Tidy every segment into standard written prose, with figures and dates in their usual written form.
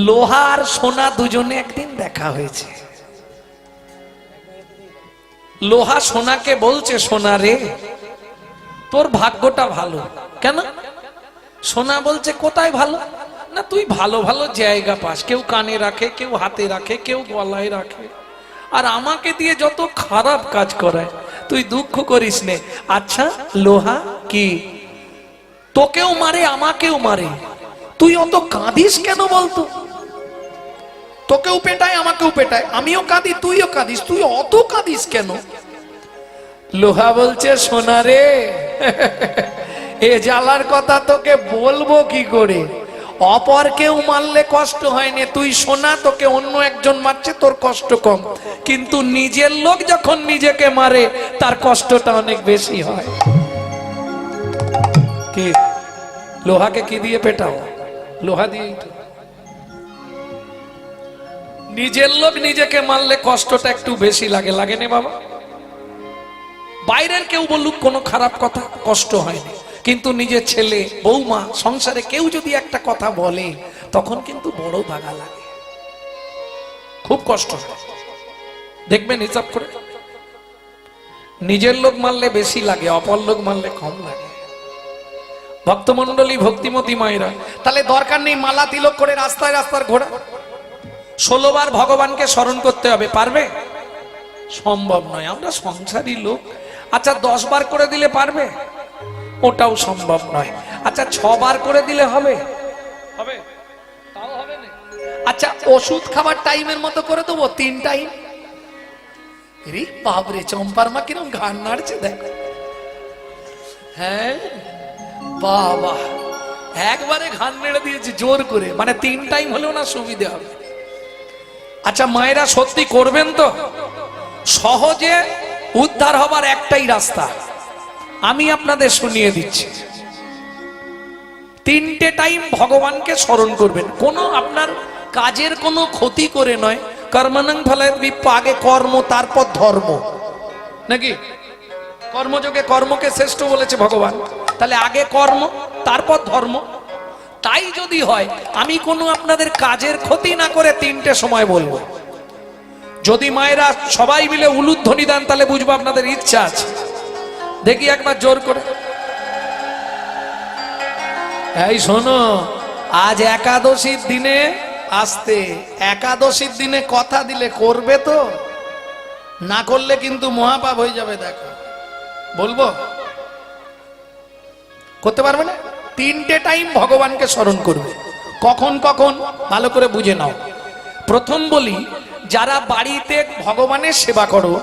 লোহা আর সোনা দুজনে একদিন দেখা হয়েছে। লোহা সোনাকে বলছে, সোনা রে তোর ভাগ্যটা ভালো। কেন? সোনা বলছে কোথায় ভালো? না তুই ভালো ভালো জায়গা পাস, কেউ কানে রাখে, কেউ হাতে রাখে, কেউ গলায় রাখে, আর আমাকে দিয়ে যত খারাপ কাজ করায়, তুই দুঃখ করিস নে। আচ্ছা লোহা কি তোকেও মারে আমাকেও মারে, তুই অত কাঁদিস কেন বলতো? তোকেও পেটায় আমাকেও পেটায়, আমিও কাঁদি তুইও কাঁদিস, তুই অত কাঁদিস কেন? লোহা বলছে, সোনা রে এ জ্বালার কথা তোকে বলবো কি করে? অপর কেউ মারলে কষ্ট হয়নি, তুই সোনা, তোকে অন্য একজন মারছে তোর কষ্ট কম, কিন্তু নিজের লোক যখন নিজেকে মারে তার কষ্টটা অনেক বেশি হয়। কি লোহাকে কি দিয়ে পেটাও? লোহা দিয়েই তো। নিজের লোক নিজেকে মারলে কষ্টটা একটু বেশি লাগে, লাগে না বাবা? বাইরের কেউ বলুক কোনো খারাপ কথা, কষ্ট হয়নি, কিন্তু নিজের ছেলে বৌমা সংসারে কেউ যদি একটা কথা বলে তখন কিন্তু বড় দাগা লাগে, খুব কষ্ট হয়। দেখবেন হিসাব করে, নিজের লোক মারলে বেশি লাগে, অপর লোক মারলে কম লাগে। ভক্তমন্ডলী, ভক্তিমতী মায়েরা, তাহলে দরকার নেই মালা তিলক করে রাস্তায় রাস্তার ঘোরা। 16 বার ভগবানকে স্মরণ করতে হবে, পারবে? সম্ভব নয়, আমরা সংসারী লোক। আচ্ছা 10 বার করে দিলে পারবে? ওটাও সম্ভব নয়। আচ্ছা 6 বার করে দিলে হবে? হবে? তাও হবে না। আচ্ছা ওষুধ খাবার টাইমের মতো করে দেবো, 3 টাইম। রে বাবরে, চম্পার মা কিরম ঘাড় নাড়ছে দেখ। হ্যাঁ বাবা, একবারে ঘাড় নেড়ে দিয়েছে জোর করে, মানে 3 টাইম হলেও না সুবিধা হবে। আচ্ছা মায়েরা সত্যি করবেন তো? সহজে উদ্ধার হবার একটাই রাস্তা আমি আপনাদের শুনিয়ে দিচ্ছি। 3টে টাইম ভগবানকে স্মরণ করবেন, কোনো আপনার কাজের কোনো ক্ষতি করে নয়। কর্মণং ফলেত বিপ্পা, আগে কর্ম তারপর ধর্ম, নাকি? কর্মযোগে কর্মকে শ্রেষ্ঠ বলেছে ভগবান, তাহলে আগে কর্ম তারপর ধর্ম। তাই যদি হয় আমি কোনো আপনাদের কাজের ক্ষতি না করে 3টে সময় বলবো। যদি মায়েরা সবাই মিলে উলুধ্বনি দেন তাহলে বুঝবো আপনাদের ইচ্ছা আছে। দেখি একবার জোর করে। এই শোনো, আজ একাদশীর দিনে আসতে, একাদশীর দিনে কথা দিলে করবে তো? না করলে কিন্তু মহাপাপ হয়ে যাবে। দেখো বলবো, করতে পারবে না? 3টে টাইম ভগবানকে স্মরণ করবে। কখন কখন ভালো করে বুঝে নাও। প্রথম বলি, যারা বাড়িতে ভগবানের সেবা করো,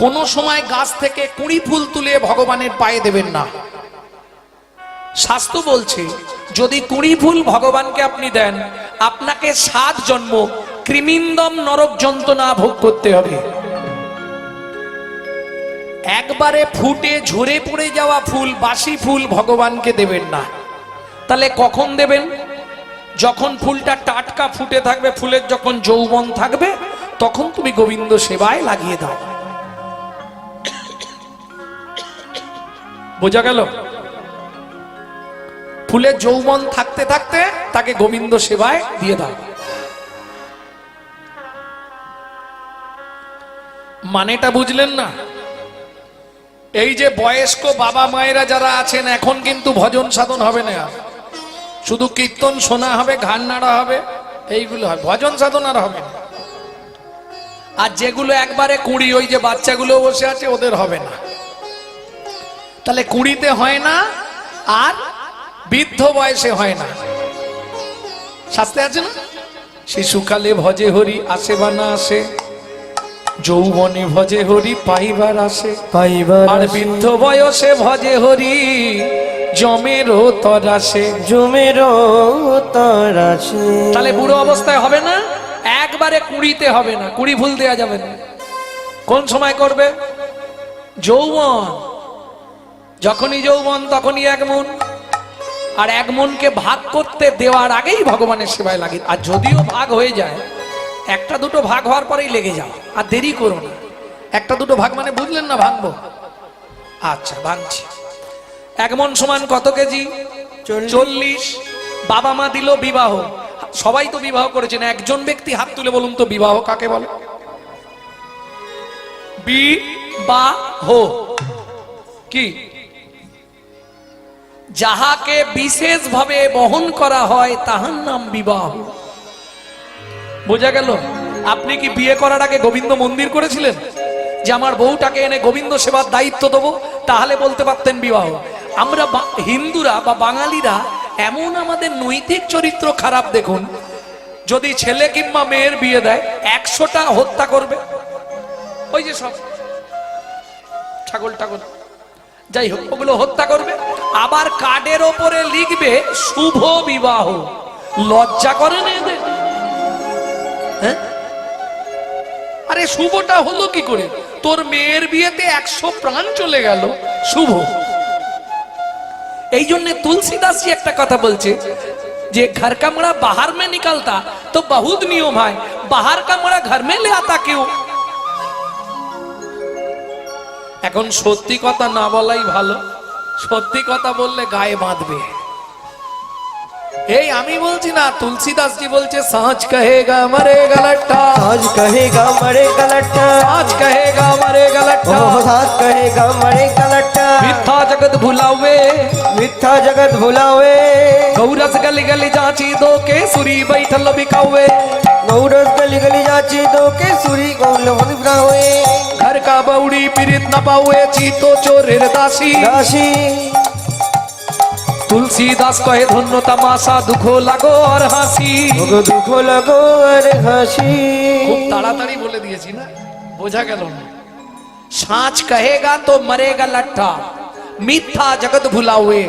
কোনো সময় গাছ থেকে কুঁড়ি ফুল তুলে ভগবানের পায়ে দেবেন না। শাস্ত্র বলছে যদি কুঁড়ি ফুল ভগবানকে আপনি দেন, আপনাকে 7 জন্ম কৃমিন্দম নরক যন্ত্রণা ভোগ করতে হবে। একবারে ফুটে ঝরে পড়ে যাওয়া ফুল, বাসি ফুল ভগবানকে দেবেন না। তাহলে কখন দেবেন? যখন ফুলটা টাটকা ফুটে থাকবে, ফুলের যখন যৌবন থাকবে, তখন তুমি গোবিন্দ সেবায় লাগিয়ে দাও। বোঝা গেল? ফুলের যৌবন থাকতে থাকতে তাকে গোবিন্দ সেবায় দিয়ে দাও। মানেটা বুঝলেন না? এই যে বয়স্ক বাবা মায়েরা যারা আছেন, এখন কিন্তু ভজন সাধন হবে না, শুধু কীর্তন শোনা হবে, ঘাড় নাড়া হবে, এইগুলো হয়, ভজন সাধন আর হবে না। আর যেগুলো একবারে কুঁড়ি, ওই যে বাচ্চাগুলো বসে আছে, ওদের হবে না। তাহলে কুঁড়িতে হয় না, আর বৃদ্ধ বয়সে হয় না। শাস্ত্রে আছে না, শিশুকালে ভজে হরি, আসে বা না আসে, যৌবনে ভজে হরি, পাইবার আসে পাইবার, আর বৃদ্ধ বয়সে ভজে হরি, জমেরও তরাসে জমেরও তরাসে। তাহলে বুড়ো অবস্থায় হবে না, একবারে কুঁড়িতে হবে না, কুঁড়ি ফুল দেওয়া যাবে না। কোন সময় করবে? যৌবন, যখনই যৌবন তখনই 1 মন, আর 1 মনকে ভাগ করতে দেওয়ার আগেই ভগবানের সেবায় লাগে। আর যদিও ভাগ হয়ে যায়, 1টা 2টো ভাগ হওয়ার পরেই লেগে যাও, আর দেরি করো না। 1টা 2টো ভাগ মানে বুঝলেন না? ভাঙবো, আচ্ছা ভাঙছি। 1 মন সমান কত কেজি? 40। বাবা মা দিল বিবাহ, সবাই তো বিবাহ করেছেন, একজন ব্যক্তি হাত তুলে বলুন তো বিবাহ কাকে বলে? বিবাহ কি? যাহাকে বিশেষ ভাবে বহন করা হয় তাহার নাম বিবাহ। বোঝা গেল? আপনি কি বিয়ে করার আগে গোবিন্দ মন্দির করেছিলেন যে আমার বউটাকে এনে গোবিন্দ সেবার দায়িত্ব দেবো? তাহলে বলতে পারতেন বিবাহ। আমরা হিন্দুরা বা বাঙালিরা এমন আমাদের নৈতিক চরিত্র খারাপ, দেখুন যদি ছেলে কিংবা মেয়ের বিয়ে দেয় 100টা হত্যা করবে, ওই যে সব ছাগল টাগল যাই হোক ওগুলো হত্যা করবে, আবার কার্ডের ওপরে লিখবে শুভ বিবাহ। লজ্জা করে না এদের? হ্যাঁ, আরে শুভটা হলো কি করে? তোর মেয়ের বিয়েতে 100 প্রাণ চলে গেল, শুভ। এই জন্য তুলসীদাস जी একটা কথা বলছে যে घर का मड़ा बाहर में निकलता तो बहुत नियम है, बाहर का मड़ा घर में ले आता क्यों? এখন সত্যি কথা না বলাই ভালো, সত্যি কথা বললে গায়ে বাঁধবে। এই আমি বলছি না, তুলসীদাস जी বলছে সাঁচ কহেগা মরেগা লট্টা, साँझ कहेगा मरेगा लट्टा, সাঁচ কহেগা মরেগা লট্টা, साँझ कहेगा मरेगा लट्टा, मिथ्या जगत भुलावे, मिथ्या जगत भुलावे, गौरस गली गली जाची दो के सुरी बैठल बिकावे, गौरस गली गली जाची दो के सूरी गौल बनावे, घर का बौड़ी पीड़ित न पावे चीतो चोरेर दासी, दासी तुलसीदास कहे धन्य तमाशा दुखो लगो और हाসি। ओगो दुख लगो अरे हंसी। खूब ताड़ाताड़ी बोले दिएছি না, বোঝা গেল না? साँच कहेगा तो मरेगा लट्ठा, मिथ्या जगत भुलावे,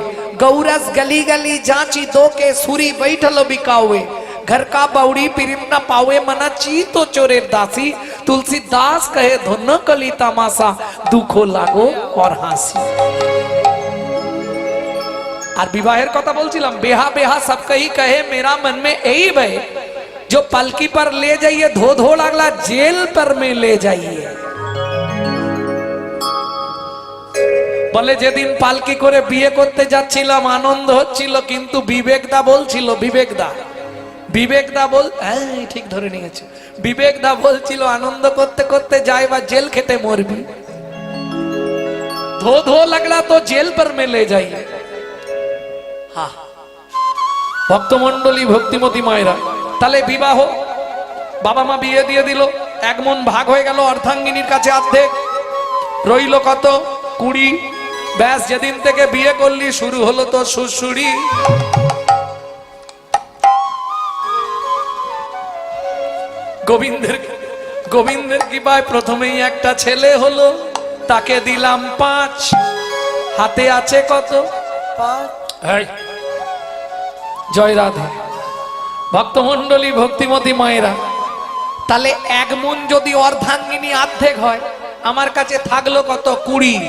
गौरस गली गली जाची दो के सूरी बैठल बिकावे, घर का बौड़ी पीड़ित न पावे मना चीतो चोरेर दासी, तुलसीदास कहे धन्य कली तमाशा दुखो लागो और हाসি। और विवाहेर কথা বলছিলাম, बेहा बेहा सब कही कहे मेरा मन में यही भय, जो पलकी पर ले जाइए धो धो लागला जेल पर में ले जाइए। বলে যেদিন পালকি করে বিয়ে করতে যাচ্ছিলাম আনন্দ হচ্ছিল, কিন্তু বিবেকদা বলছিল, বিবেকদা বল ঠিক ধরে নিয়েছে, বিবেকদা বলছিল আনন্দ করতে করতে যাই বা জেল খেটে মরবি, ধো ধো লাগলা তো জেল पर में ले जाइए। ভক্তমন্ডলী ভক্তিমতী মায়েরা, তাহলে বিবাহ বাবা মা বিয়ে দিয়ে দিল, এক মন ভাগ হয়ে গেল, অর্ধাঙ্গিনীর কাছে অর্ধেক রইল কত 20। ব্যাস যেদিন থেকে বিয়ে করলি শুরু হলো তো সুসুড়ি। গোবিন্দের কৃপায় প্রথমেই একটা ছেলে হলো, তাকে দিলাম 5, হাতে আছে কত? জয় রাধে। ভক্তমন্ডলী ভক্তিমতী মায়েরা, তাহলে 1 মন যদি অর্ধাঙ্গিনী অর্ধেক হয়, আমার কাছে থাকলো কত? 20।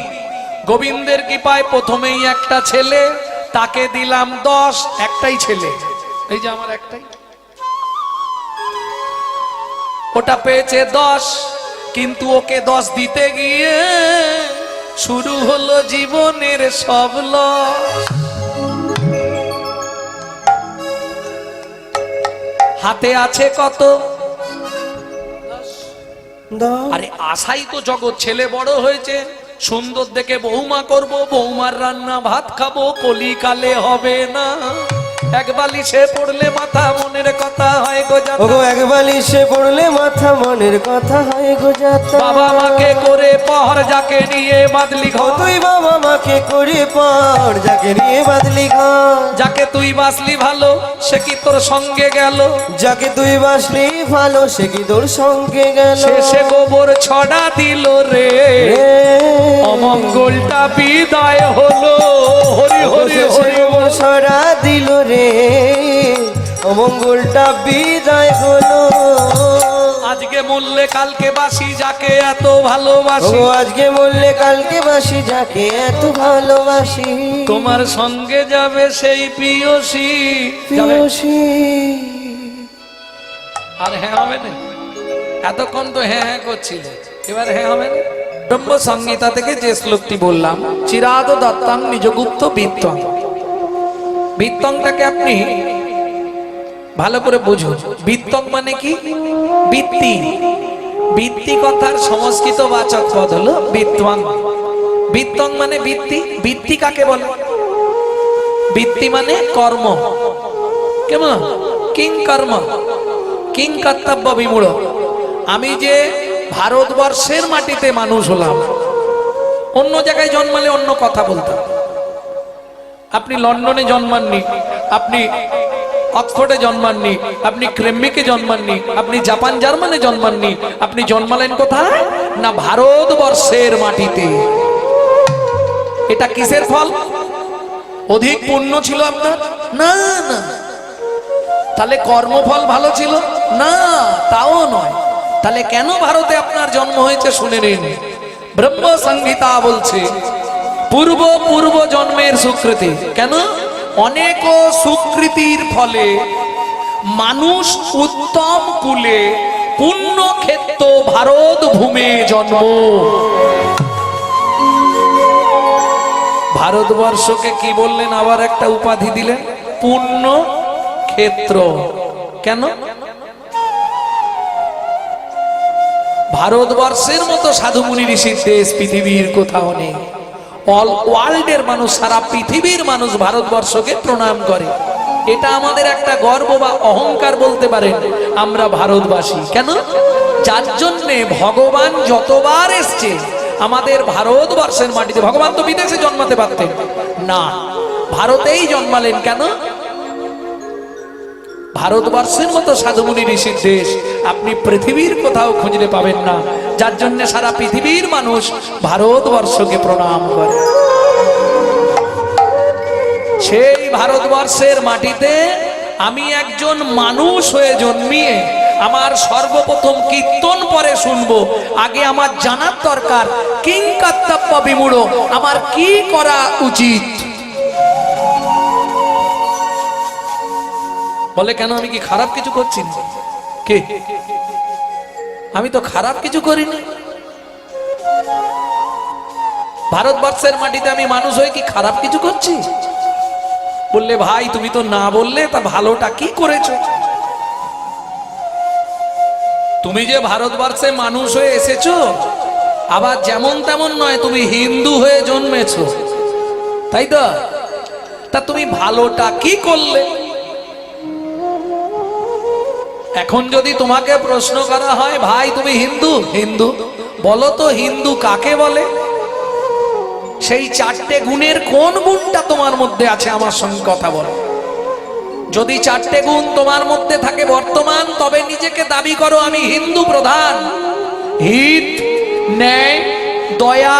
গোবিন্দের কৃপায় প্রথমেই একটা ছেলে, তাকে দিলাম 10, একটাই ছেলে, এই যে আমার একটাই, ওটা পেয়েছে 10, কিন্তু ওকে 10 দিতে গিয়ে শুরু হলো জীবনের সব লস। হাতে আছে কত? আরে আশাই তো জগৎ, ছেলে বড় হয়েছে, সুন্দর দেখে বৌমা করব, বৌমার রান্না ভাত খাবো, কলিকালে হবে না, এক বালিশে পড়লে মাথা মনের কথা হয় গো যাতা, ওগো এক বালিশে পড়লে মাথা মনের কথা হয় গো যাতা, বাবা মাকে করে পর যাকে নিয়ে বাদলি ঘর, তুই বাবা মাকে করে পর যাকে নিয়ে বাদলি ঘর, যাকে তুই বাসলি ভালো সে কি তোর সঙ্গে গেল, যাকে তুই বাসলি ভালো সে কি তোর সঙ্গে গেল, শেষে গোবর ছড়া দিল রে, অমঙ্গলটা বিদায় হলো, হরি হরি হরি ছড়া দিল রে, অমঙ্গলটা বিদায় হলো। আজকে মরলে কালকে বাসি যাকে এত ভালোবাসি, ও আজকে মরলে কালকে বাসি যাকে এত ভালোবাসি, তোমার সঙ্গে যাবে সেই প্রিয়সী। প্রিয়সী। আর হ্যাঁ হবে না? এতক্ষণ তো হ্যাঁ হ্যাঁ করছিল, এবার হ্যাঁ হবে না? ব্রহ্ম সংহিতা থেকে যে শ্লোকটি বললাম, চিরাদ দত্তাং নিজগুপ্ত বিত্তং, বিত্তংটাকে আপনি ভালো করে বুঝুন। বিত্তং মানে কি? বৃত্তি। বৃত্তি কথার সংস্কৃত বাচক পদ হলো বিত্তং। বিত্তং মানে বৃত্তি। বৃত্তি কাকে বলে? বৃত্তি মানে কর্ম। কেমন? কিং কর্ম, কিং কর্তব্য বিমূঢ়। আমি যে ভারতবর্ষের মাটিতে মানুষ হলাম, অন্য জায়গায় জন্মালে অন্য কথা বলতাম। আপনি লন্ডনে জন্মাননি, আপনি অক্সফোর্ডে জন্মাননি, আপনি ক্রেমব্রিজে জন্মাননি, আপনি জাপান জার্মানে জন্মাননি, আপনি জন্মালেন কোথায়? না ভারতবর্ষের মাটিতে। এটা কিসের ফল? অধিক পুণ্য ছিল আপনার? না না। তাহলে কর্মফল ভালো ছিল? না, তাও নয়। তাহলে কেন ভারতে আপনার জন্ম হয়েছে শুনে নিন। ব্রহ্ম সংহিতা বলছে পূর্ব পূর্ব জন্মের সুকৃতি। কেন? অনেক সুকৃতির ফলে মানুষ উত্তম কুলে পুণ্য ক্ষেত্র ভারত ভূমে জন্ম। ভারতবর্ষকে কি বললেন? আবার একটা উপাধি দিলেন, পুণ্য ক্ষেত্র। কেন? ভারতবর্ষের মতো সাধুমুনি ঋষির দেশ পৃথিবীর কোথাও নেই। অল ওয়ার্ল্ডের মানুষ, সারা পৃথিবীর মানুষ ভারতবর্ষকে প্রণাম করে। এটা আমাদের একটা গর্ব বা অহংকার বলতে পারেন, আমরা ভারতবাসী। কেন? যার জন্যে ভগবান যতবার এসছে আমাদের ভারতবর্ষের মাটিতে। ভগবান তো বিদেশে জন্মাতে পারতেন না, ভারতেই জন্মালেন। কেন? ভারতবর্ষের মতো সাধুমুনি ঋষির দেশ আপনি পৃথিবীর কোথাও খুঁজলে পাবেন না, যার জন্য সারা পৃথিবীর মানুষ ভারতবর্ষকে প্রণাম করে। সেই ভারতবর্ষের মাটিতে আমি একজন মানুষ হয়ে জন্মিয়ে আমার সর্বপ্রথম কীর্তন পরে শুনবো। আগে আমার জানার দরকার কিং কর্তব্য বিমূঢ়, আমার কি করা উচিত। বলে কেন? আমি কি খারাপ কিছু করছি? কে? আমি তো খারাপ কিছু করিনি। ভারতবর্ষের মাটিতে আমি মানুষ হয়ে কি খারাপ কিছু করছি? বললে ভাই তুমি তো না বললে, তা ভালোটা কি করেছো? তুমি যে ভারতবর্ষে মানুষ হয়ে এসেছো, আবার যেমন তেমন নয়, তুমি হিন্দু হয়ে জন্মেছো, তাই তো? তা তুমি ভালোটা কি করলে? এখন যদি তোমাকে প্রশ্ন করা হয়, ভাই তুমি হিন্দু, হিন্দু বলো তো হিন্দু কাকে বলে? সেই চারটে গুণের কোন গুণটা তোমার মধ্যে আছে আমার সঙ্গে কথা বলো। যদি চারটে গুণ তোমার মধ্যে থাকে বর্তমান, তবে নিজেকে দাবি করো আমি হিন্দু প্রধান। হিত, ন্যায়, দয়া,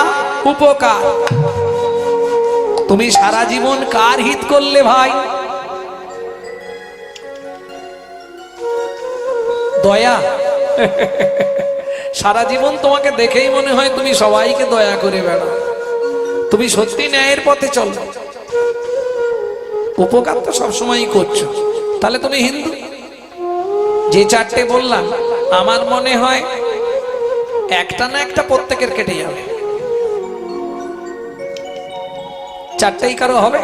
উপকার। তুমি সারা জীবন কার হিত করলে ভাই? দয়া। সারা জীবন তোমাকে দেখেই মনে হয় তুমি সবাইকে দয়া করে বেড়াও। তুমি সত্যি ন্যায়ের পথে চলো, উপকার তো সবসময়ই করছো, তাহলে তুমি হিন্দু। যে চারটে বললাম আমার মনে হয় একটা না একটা প্রত্যেকের কেটে যাবে। চারটেই কারো হবে?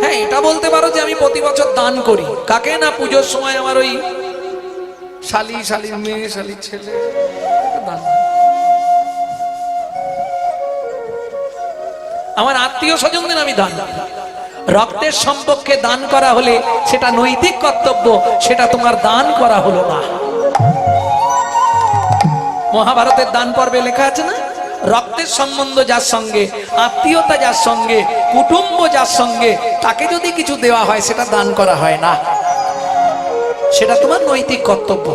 হ্যাঁ, এটা বলতে পারো যে আমি প্রতি বছর দান করি। কাকে? না পুজোর সময় আমার ওই শালির মেয়ে, শালির ছেলে দান। আমার আত্মীয় স্বজনদের আমি দান। রক্তের সম্পর্কে দান করা হলে সেটা নৈতিক কর্তব্য, সেটা তোমার দান করা হলো না। মহাভারতের দান পর্বে লেখা আছে না, রক্তের সম্বন্ধ যার সঙ্গে, আত্মীয়তা যার সঙ্গে, কুটুম্ব যার সঙ্গে, তাকে যদি কিছু দেওয়া হয় সেটা দান করা হয় না, সেটা তোমার নৈতিক কর্তব্য।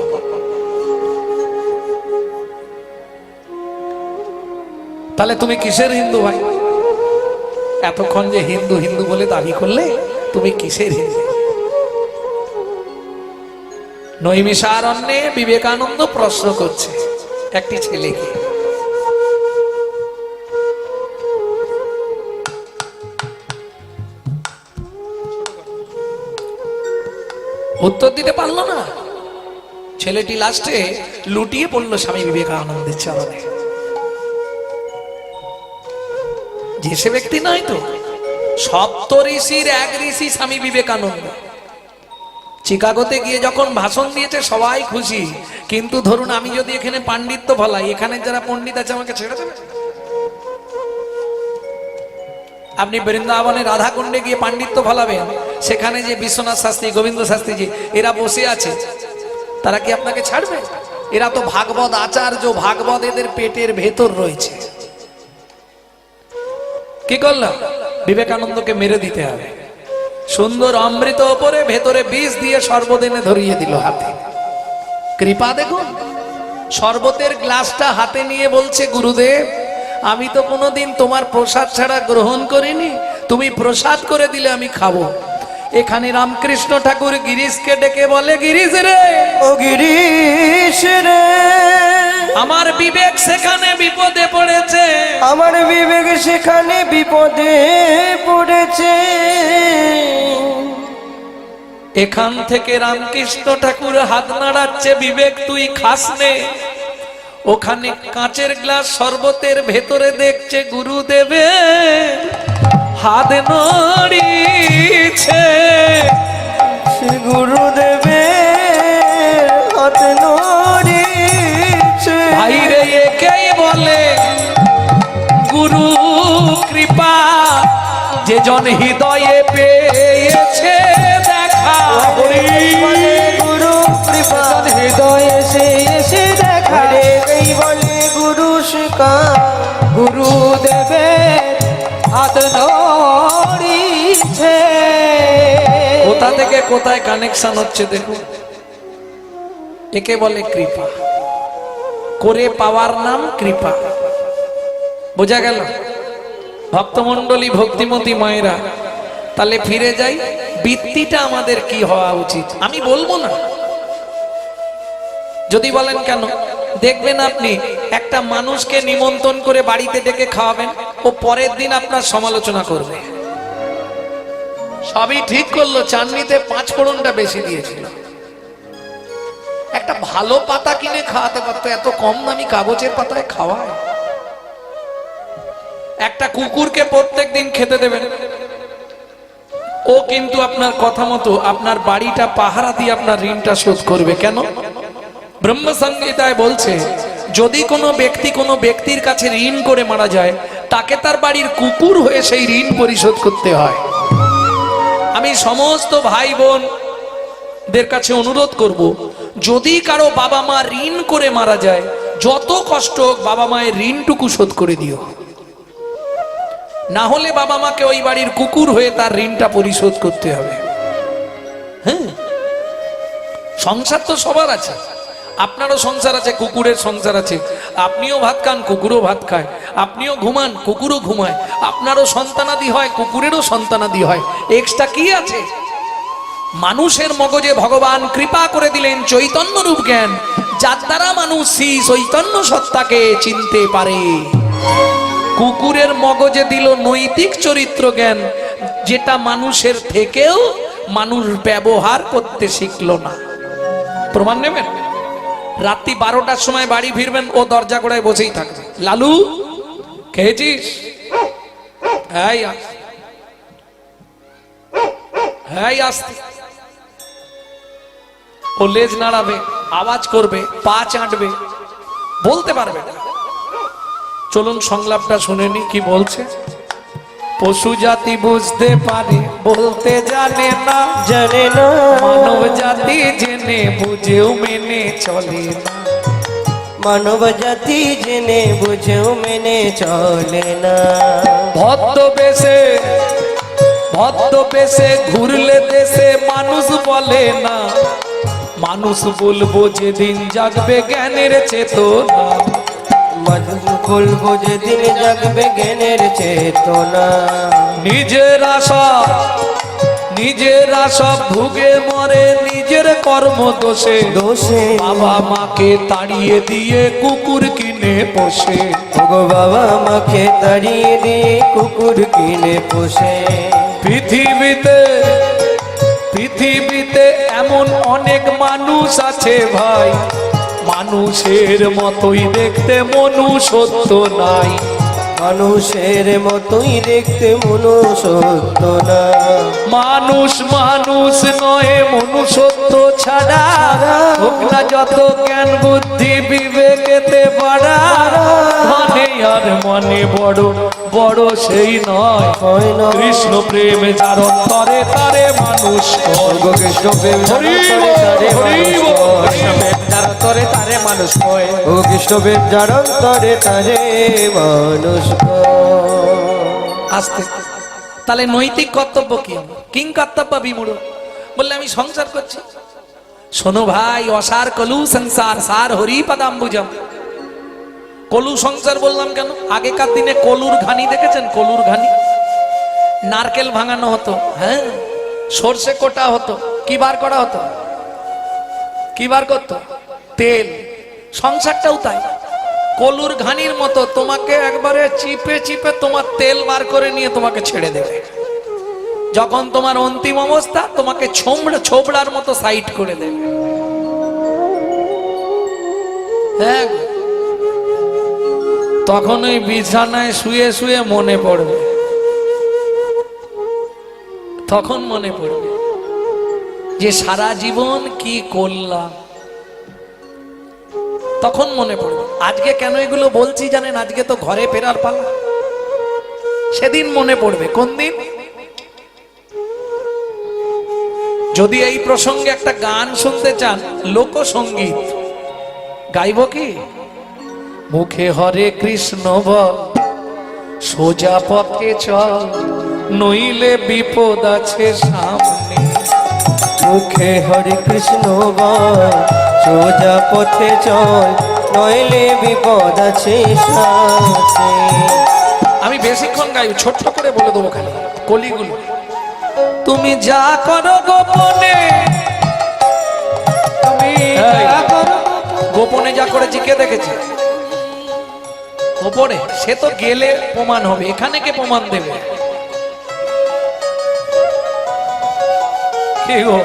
তাহলে তুমি কিসের হিন্দু ভাই? এতক্ষণ যে হিন্দু হিন্দু বলে দাবি করলে, তুমি কিসের হিন্দু? নৈমিষারণ্যে বিবেকানন্দ প্রশ্ন করছে একটি ছেলেকে, উত্তর দিতে পারলো না। ছেলেটি লাস্টে লুটিয়ে পড়লো স্বামী বিবেকানন্দের চরণে। যে সে ব্যক্তি নয় তো, সপ্ত ঋষির এক ঋষি স্বামী বিবেকানন্দ। চিকাগোতে গিয়ে যখন ভাষণ দিয়েছে সবাই খুশি, কিন্তু ধরুন আমি যদি এখানে পাণ্ডিত্য ফলাই, এখানে যারা পণ্ডিত আছে আমাকে ছেড়ে দেবে? আপনি বৃন্দাবনে রাধাকুণ্ডে গিয়ে পাণ্ডিত্য ফলাবেন, সেখানে যে বিশ্বনাথ শাস্ত্রী, গোবিন্দ শাস্ত্রীজি এরা বসে আছে, তারা কি আপনাকে ছাড়বে? এরা তো ভাগবত আচার্য, ভাগবত এদের পেটের ভেতর রয়েছে। কি করলাম? বিবেকানন্দকে মেরে দিতে হবে। সুন্দর অমৃত ওপরে, ভেতরে বিষ দিয়ে শরবত এনে ধরিয়ে দিল হাতে। কৃপা দেখুন, শরবতের গ্লাসটা হাতে নিয়ে বলছে, গুরুদেব আমি তো কোনোদিন তোমার প্রসাদ ছাড়া গ্রহণ করিনি, তুমি প্রসাদ করে দিলে আমি খাবো। এখানে রামকৃষ্ণ ঠাকুর গিরিশকে ডেকে বলে, গিরিশ রে, ও গিরিশ রে, আমার বিবেক সেখানে বিপদে পড়েছে, আমার বিবেক সেখানে বিপদে পড়েছে। এখান থেকে রামকৃষ্ণ ঠাকুর হাত নাড়াচ্ছে, বিবেক তুই খাস নে। ওখানে কাঁচের গ্লাস শরবতের ভেতরে দেখছে গুরুদেবে হাত নড়িছে, গুরুদেবের হাত নড়িছে। ভাইরে একেই বলে গুরু কৃপা, যে জন হৃদয়ে পেয়েছে দেখা। গুরু কৃপা, হৃদয়ে এসে দেখা, এই বলে গুরু শিকা, গুরুদেবের হাত নড়িছে। কোথা থেকে কোথায় কানেকশন হচ্ছে দেখুন। একে বলে কৃপা, করে পাওয়ার নাম কৃপা। বোঝা গেল? ভক্তমণ্ডলী, ভক্তিমতী মায়েরা, তাহলে ফিরে যাই, বৃত্তিটা আমাদের কি হওয়া উচিত আমি বলবো না। যদি বলেন কেন, দেখবেন আপনি একটা মানুষকে নিমন্ত্রণ করে বাড়িতে ডেকে খাওয়াবেন, ও পরের দিন আপনার সমালোচনা করবে। সবই ঠিক করলো, চাটনিতে 5 ফোড়নটা বেশি দিয়েছিল। একটা ভালো পাতা কিনে খাওয়াতে পারতো, এত কম দামি কাগজের পাতায় খাওয়ায়। একটা কুকুরকে প্রত্যেকদিন খেতে দেবেন, ও কিন্তু আপনার কথা মতো আপনার বাড়িটা পাহারা দিয়ে আপনার ঋণটা শোধ করবে। কেন? ব্রহ্মসংহিতায় বলছে, যদি কোনো ব্যক্তি কোনো ব্যক্তির কাছে ঋণ করে মারা যায়, তাকে তার বাড়ির কুকুর হয়ে সেই ঋণ পরিশোধ করতে হয়। আমি সমস্ত ভাই বোনদের কাছে অনুরোধ করব, যদি কারো বাবা মা ঋণ করে মারা যায়, যত কষ্ট হোক বাবা মায়ের ঋণটুকু শোধ করে দিও, না হলে বাবা মাকে ওই বাড়ির কুকুর হয়ে তার ঋণটা পরিশোধ করতে হবে। হ্যাঁ, সংসার তো সবার আছে, আপনারও সংসার আছে, কুকুরের সংসার আছে। আপনিও ভাত খান, কুকুরও ভাত খায়। আপনিও ঘুমান, কুকুরও ঘুমায়। আপনারও সন্তানাদি হয়, কুকুরেরও সন্তানাদি হয়। এক্সট্রা কি আছে? মানুষের মগজে ভগবান কৃপা করে দিলেন চৈতন্য রূপ জ্ঞান, যার দ্বারা মানুষ সেই চৈতন্য সত্তাকে চিনতে পারে। কুকুরের মগজে দিল নৈতিক চরিত্র জ্ঞান, যেটা মানুষের থেকেও মানুষ ব্যবহার করতে শিখলো না। প্রমাণ নেবেন? রাত্রি 12টার সময় বাড়ি ফিরবেন, ও দরজা গোড়ায় বসেই থাকবে। লালু খেয়েছিস? হ্যাঁ আসতে। ও লেজ নাড়াবে, আওয়াজ করবে, পা চাটবে, বলতে পারবে না। চলুন সংলাপটা শুনে নি কি বলছে। পশু জাতি বুঝতে পারে, বলতে জানে না, জানে না। মানব জাতি জেনে বুঝেও মেনে চলে না, মানব জাতি জেনে বুঝেও মেনে চলে না। ভদ্রবেশে ঘুরলে দেশে মানুষ বলে না, মানুষ বলবো যেদিন জাগবে জ্ঞানের চেতনা, বলবো যেদিন জাগবে জ্ঞানের চেতনা। নিজের আশা ভুগে মরে নিজের কর্ম দোষে, বাবা মাকে তাড়িয়ে দিয়ে কুকুর কিনে পোষে। ওগো বাবা মাকে তাড়িয়ে দিয়ে কুকুর কিনে পোষে। পৃথিবীতে এমন অনেক মানুষ আছে ভাই, মানুষের মতোই দেখতে মনুষ্যত্ব নাই। মানুষের মতোই দেখতে মনুষ্যত্ব না। মানুষ মানুষ নয় মনুষ্যত্ব ছাড়া, হোক না যত জ্ঞান বুদ্ধি বিবেকেতে পারা, মনে আর মনে বড় বড় সেই নয়, হয় না। কৃষ্ণ প্রেম যার অন্তরে তারে মানুষ কয়। কৃষ্ণ প্রেম হরি বল, হরি বল, কৃষ্ণ প্রেম যার অন্তরে তারে মানুষ কয়। ও কৃষ্ণ প্রেম যার অন্তরে তারে মানুষ কয়। আস্তে তাহলে নৈতিক কর্তব্য কি? কিং কর্তব্য বিমূঢ়। বললে আমি সংসার করছি। শোনো ভাই, অসার কলু সংসার সার হরি পদাম্বুজম। কলু সংসার বললাম কেন? আগেকার দিনে কলুর ঘানি দেখেছেন? কলুর ঘানি নারকেল ভাঙানো হতো, হ্যাঁ, সর্ষে কোটা হতো, কি বার করা হতো? কি বার করতো? তেল। সংসারটাও তাই, কলুর ঘানির মতো তোমাকে একবারে চিপে চিপে তোমার তেল বার করে নিয়ে তোমাকে ছেড়ে দেবে। যখন তোমার অন্তিম অবস্থা, তোমাকে ছোবড়ার মতো সাইড করে দেবে। হ্যাঁ, তখন ওই বিছানায় শুয়ে শুয়ে মনে পড়বে, তখন মনে পড়বে যে সারা জীবন কি করলাম। তখন মনে পড়বে। আজকে কেন এগুলো বলছি জানেন? আজকে তো ঘরে ফেরার পালা। সেদিন মনে পড়বে। কোন দিন? যদি এই প্রসঙ্গে একটা গান শুনতে চান, লোকসঙ্গীত গাইব কি? মুখে হরে কৃষ্ণ বল, সোজা পথে চল, নইলে বিপদ আছে সামনে। মুখে হরে কৃষ্ণ বল, সোজা পথে চল, নইলে বিপদ আছে সাথে। আমি বেশিক্ষণ গাই, ছোট্ট করে বলে দেবো খালি কলিগুলো। তুমি যা করো গোপনে, তুমি যা করো গোপনে, যা করেছি কে দেখেছে? ওপরে। সে তো গেলে প্রমাণ হবে, এখানে কে প্রমাণ দেবে? কি গো?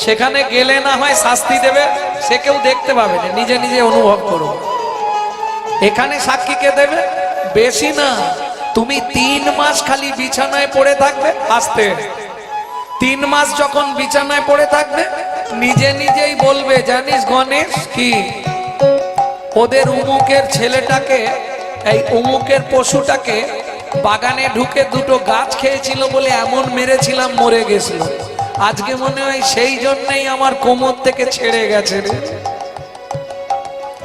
সেখানে গেলে না হয় শাস্তি দেবে, সে কেউ দেখতে পাবে না, নিজে নিজে অনুভব করো। এখানে সাক্ষী কে দেবে? বেশি না, তুমি 3 মাস খালি বিছানায় পড়ে থাকবে। আস্তে 3 মাস যখন বিছানায় পড়ে থাকবে, নিজে নিজেই বলবে, জানিস গণেশ কি, ওদের উমুকের ছেলেটাকে, এই উমুকের পশুটাকে বাগানে ঢুকে 2টো গাছ খেয়েছিল বলে এমন মেরেছিলাম, মরে গেছিল। আজকে মনে হয় সেই জন্যই আমার কোমর থেকে ছেড়ে গেছে রে।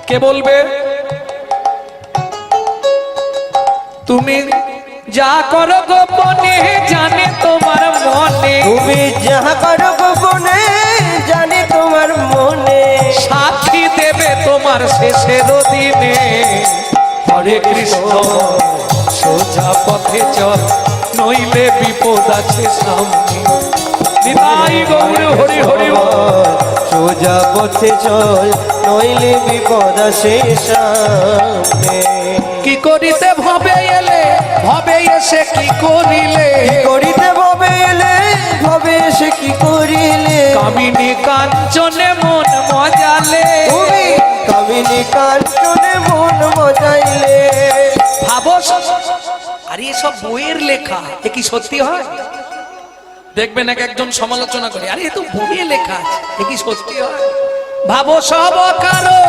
কে বলবে? তুমি যা করো গোপনে, জানে তোমার মনে। তুমি যাহা করো গোপনে, জানে তোমার মনে। সাক্ষী দেবে তোমার শেষের দিনে। হরে কৃষ্ণ সোজা পথে চল, নইলে বিপদ আছে সামনে। নিতাই গৌর হরি হরি বল। সোজা পথে চল, নইলে বিপদ আছে সামনে। কি করিতে ভবে এলে, ভবে এসে কি করিলে? কি করিতে ভবে এলে, ভবে এসে কি করিলে? কামিনী কাঞ্চনে মন মজালে, তুমি কামিনী কাঞ্চনে মন মজাইলে। ভাবো, আরে এসব বইয়ের লেখা, এ কি সত্যি হয়? দেখবেন এক একজন সমালোচনা করে, আরে এ তো বইয়ে লেখা আছে, এ কি সত্যি হয়? ভাবো সব কারণ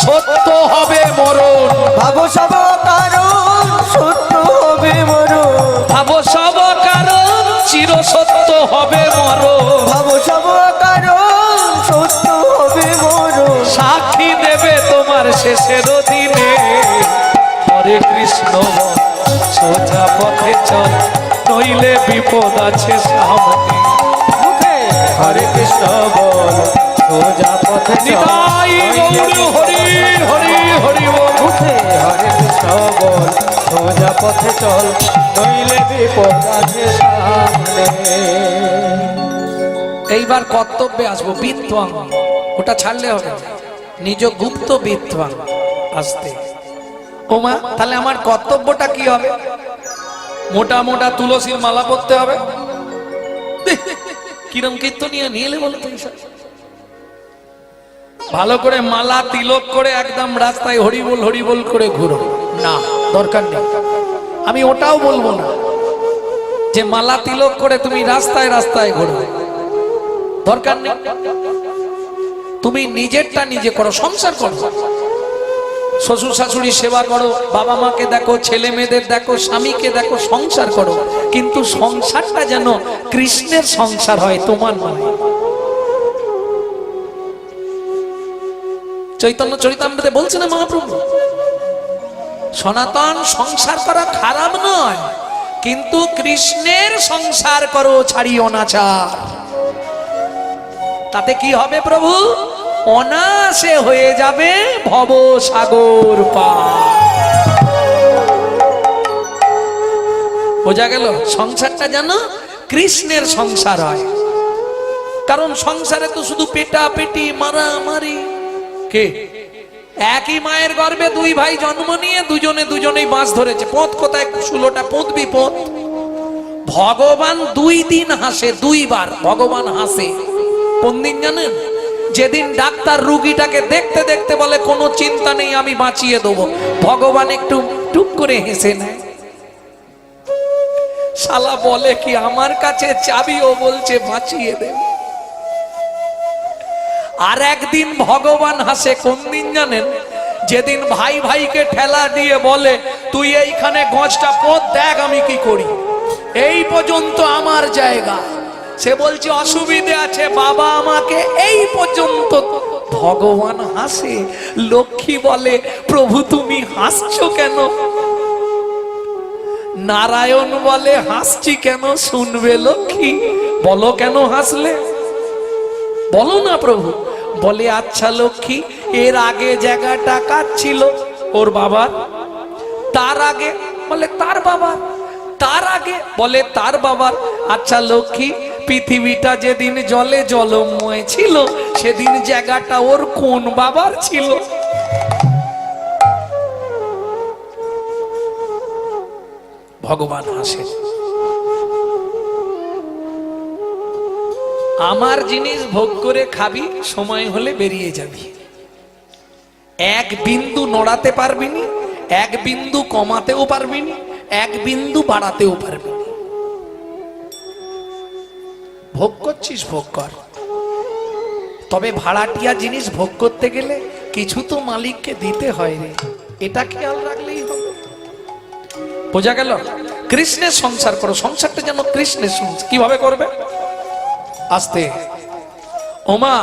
সত্য হবে মরণ। ভাবো সব কারণ সত্য হবে মরণ। ভাবো সব কারণ চির সত্য হবে মরণ। ভাবো সব কারণ সত্য হবে মরণ। সাক্ষী দেবে তোমার শেষের দিনে। হরে কৃষ্ণ বল, সোজা পথে চল, নইলে বিপদ আছে সামনে। হরে কৃষ্ণ বল, সোজা পথে চল, নিতাই গৌর হরি হরি হরি বল। হরে কৃষ্ণ বল, সোজা পথে চল, নইলে বিপদ আছে সামনে। এইবার কর্তব্যে আসবো। বিত্তং, ওটা ছাড়লে হবে না। নিজ গুপ্ত বিত্তং। আসতে ওমা, তাহলে আমার কর্তব্যটা কি হবে? মোটা মোটা তুলসীর মালা পরতে হবে। কিরম কীর্তনিয়া নিয়ে এলে বলো তুমি? ভালো করে মালা তিলক করে একদম রাস্তায় হরিবোল হরিবোল করে ঘুরো না। দরকার নেই। আমি ওটাও বলবো না যে মালা তিলক করে তুমি রাস্তায় রাস্তায় ঘোরো, দরকার নেই। তুমি নিজেরটা নিজে করো, সংসার করো, শ্বশুর শাশুড়ি সেবা করো, বাবা মাকে দেখো, ছেলে মেয়েদের দেখো, স্বামীকে দেখো, সংসার করো, কিন্তু সংসারটা যেন কৃষ্ণের সংসার হয়, তোমার নয়। চৈতন্য চরিতামৃতে বলছে না মহাপ্রভু, সনাতন সংসার করা খারাপ নয়, কিন্তু কৃষ্ণের সংসার করো, ছাড়িও না চার। তাতে কি হবে প্রভু? অনায়াসে হয়ে যাবে ভব সাগর পার। বোঝা গেল? সংসারটা যেন কৃষ্ণের সংসার হয়। কারণ সংসারে তো শুধু পেটাপেটি, মারামারি। কে? একই মায়ের গর্ভে দুই ভাই জন্ম নিয়ে দুজনেই বাঁশ ধরেছে। পথ কোথায়? 16টা পথ বিপদ। ভগবান 2 দিন হাসে, 2 বার ভগবান হাসে। কোন দিন জানেন? যেদিন ডাক্তার রুগীটাকে দেখতে দেখতে বলে কোনো চিন্তা নেই, আমি বাঁচিয়ে দেবো, ভগবান একটু টুক করে হেসে নেয়। শালা বলে কি আমার কাছে চাবি, ও বলছে বাঁচিয়ে দেব। আর একদিন ভগবান হাসে, কোন দিন জানেন? যেদিন ভাই ভাইকে ঠেলা দিয়ে বলে তুই এইখানে গজটা পথ দেখ আমি কি করি, এই পর্যন্ত আমার জায়গা। সে বলছে অসুবিধে আছে বাবা, আমাকে এই পর্যন্ত। ভগবান হাসে। লক্ষ্মী বলে প্রভু তুমি হাসছো কেন? নারায়ণ বলে হাসছি কেন, শুনবে লক্ষ্মী, বলো কেন হাসলে, বলো না প্রভু। বলে আচ্ছা লক্ষ্মী, এর আগে জায়গাটা কার ছিল? ওর বাবার। তার আগে? বলে তার বাবার। তার আগে? বলে তার বাবার। আচ্ছা লক্ষ্মী, পৃথিবীটা যেদিন জলে জলময় ছিল সেদিন জায়গাটা ওর কোন বাবার ছিল? ভগবান হাসে। আমার জিনিস ভোগ করে খাবি, সময় হলে বেরিয়ে যাবি, এক বিন্দু নড়াতে পারবি না, এক বিন্দু কমাতেও পারবি না, এক বিন্দু বাড়াতেও পারবি না। ভোগ করছিস ভোগ কর, তবে ভাড়াটিয়া জিনিস ভোগ করতে গেলে কিছু তো মালিককে দিতে হয় রে, এটা খেয়াল রাখলেই হবে। বোঝা গেল? কৃষ্ণের সংসার করো, সংসারটা যেন কৃষ্ণের সংসার। কিভাবে করবে? আস্তে। ওমা,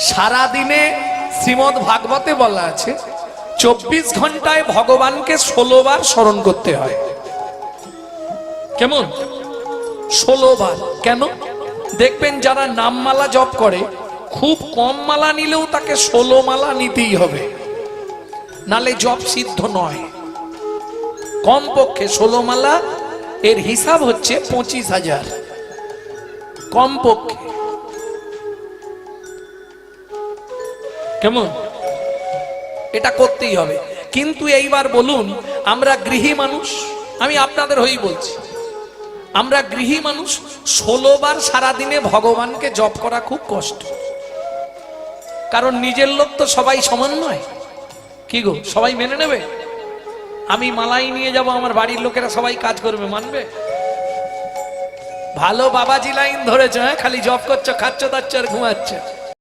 সারা দিনে শ্রীমদ ভাগবতে বলা আছে 24 ঘন্টায় ভগবানকে 16 বার স্মরণ করতে হয়। কেমন? 16 বার। কেন? দেখবেন যারা নামমালা জপ করে, খুব কম মালা নিলেও তাকে 16 মালা নিতেই হবে, নালে জপ সিদ্ধ নয়। কমপক্ষে 16 মালা, এর হিসাব হচ্ছে 25,000 কমপক্ষে। কেমন? এটা করতেই হবে। কিন্তু এইবার বলুন, আমরা গৃহী মানুষ, আমি আপনাদের হয়েই বলছি, আমরা গৃহী মানুষ, 16 বার সারাদিনে ভগবানকে জপ করা খুব কষ্ট। কারণ নিজের লোক তো সবাই সমান নয়। কি গো, সবাই মেনে নেবে? আমি মালাই নিয়ে যাব, আমার বাড়ির লোকেরা সবাই কাজ করবে, মানবে? ভালো বাবাজি লাইন ধরেছ, হ্যাঁ, খালি জপ করছো, খাচ্ছ দাচ্ছ আর ঘুমাচ্ছ।